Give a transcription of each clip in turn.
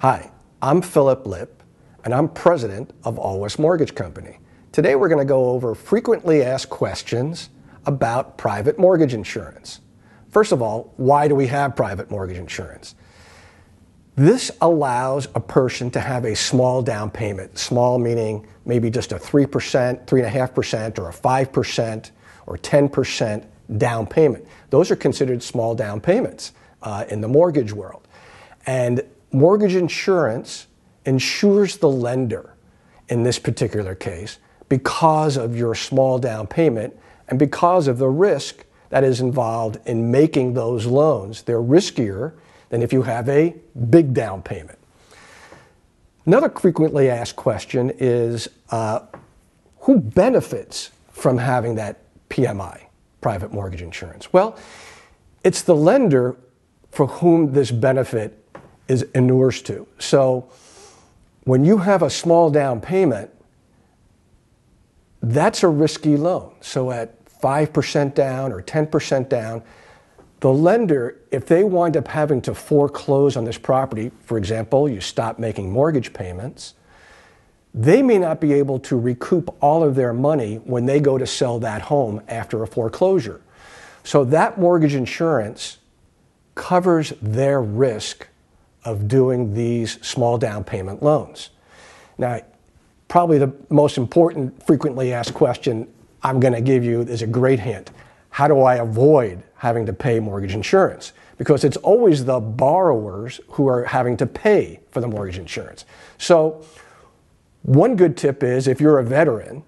Hi, I'm Philip Lipp, and I'm president of All West Mortgage Company. Today we're going to go over frequently asked questions about private mortgage insurance. First of all, why do we have private mortgage insurance? This allows a person to have a small down payment, small meaning maybe just a 3%, 3.5%, or a 5%, or 10% down payment. Those are considered small down payments in the mortgage world. And mortgage insurance insures the lender in this particular case because of your small down payment and because of the risk that is involved in making those loans. They're riskier than if you have a big down payment. Another frequently asked question is who benefits from having that PMI, private mortgage insurance? Well, it's the lender for whom this benefit is inures to. So when you have a small down payment, that's a risky loan. So at 5% down or 10% down, the lender, if they wind up having to foreclose on this property, for example, you stop making mortgage payments, they may not be able to recoup all of their money when they go to sell that home after a foreclosure. So that mortgage insurance covers their risk of doing these small down payment loans. Now, probably the most important frequently asked question I'm going to give you is a great hint. How do I avoid having to pay mortgage insurance? Because it's always the borrowers who are having to pay for the mortgage insurance. So one good tip is if you're a veteran,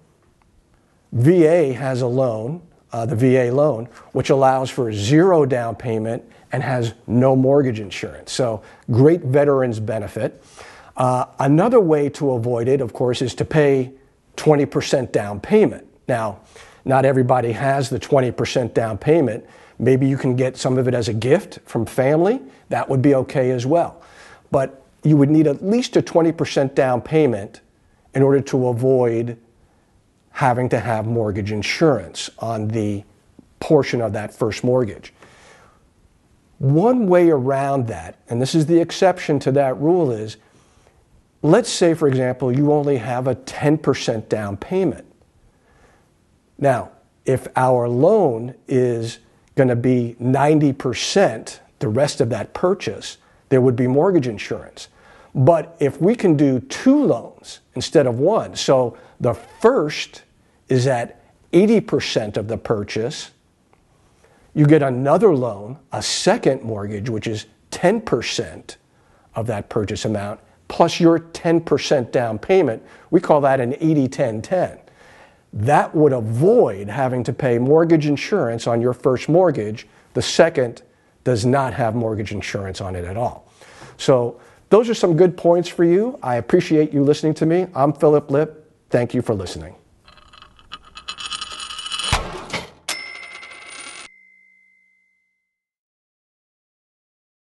VA has a loan, the VA loan, which allows for 0 down payment and has no mortgage insurance. So great veterans benefit. Another way to avoid it, of course, is to pay 20% down payment. Now, not everybody has the 20% down payment. Maybe you can get some of it as a gift from family. That would be okay as well. But you would need at least a 20% down payment in order to avoid having to have mortgage insurance on the portion of that first mortgage. One way around that, and this is the exception to that rule, is let's say, for example, you only have a 10% down payment. Now, if our loan is going to be 90%, the rest of that purchase, there would be mortgage insurance. But if we can do 2 loans instead of 1, so the first is at 80% of the purchase, you get another loan, a second mortgage, which is 10% of that purchase amount, plus your 10% down payment. We call that an 80-10-10. That would avoid having to pay mortgage insurance on your first mortgage. The second does not have mortgage insurance on it at all. So those are some good points for you. I appreciate you listening to me. I'm Philip Lipp. Thank you for listening.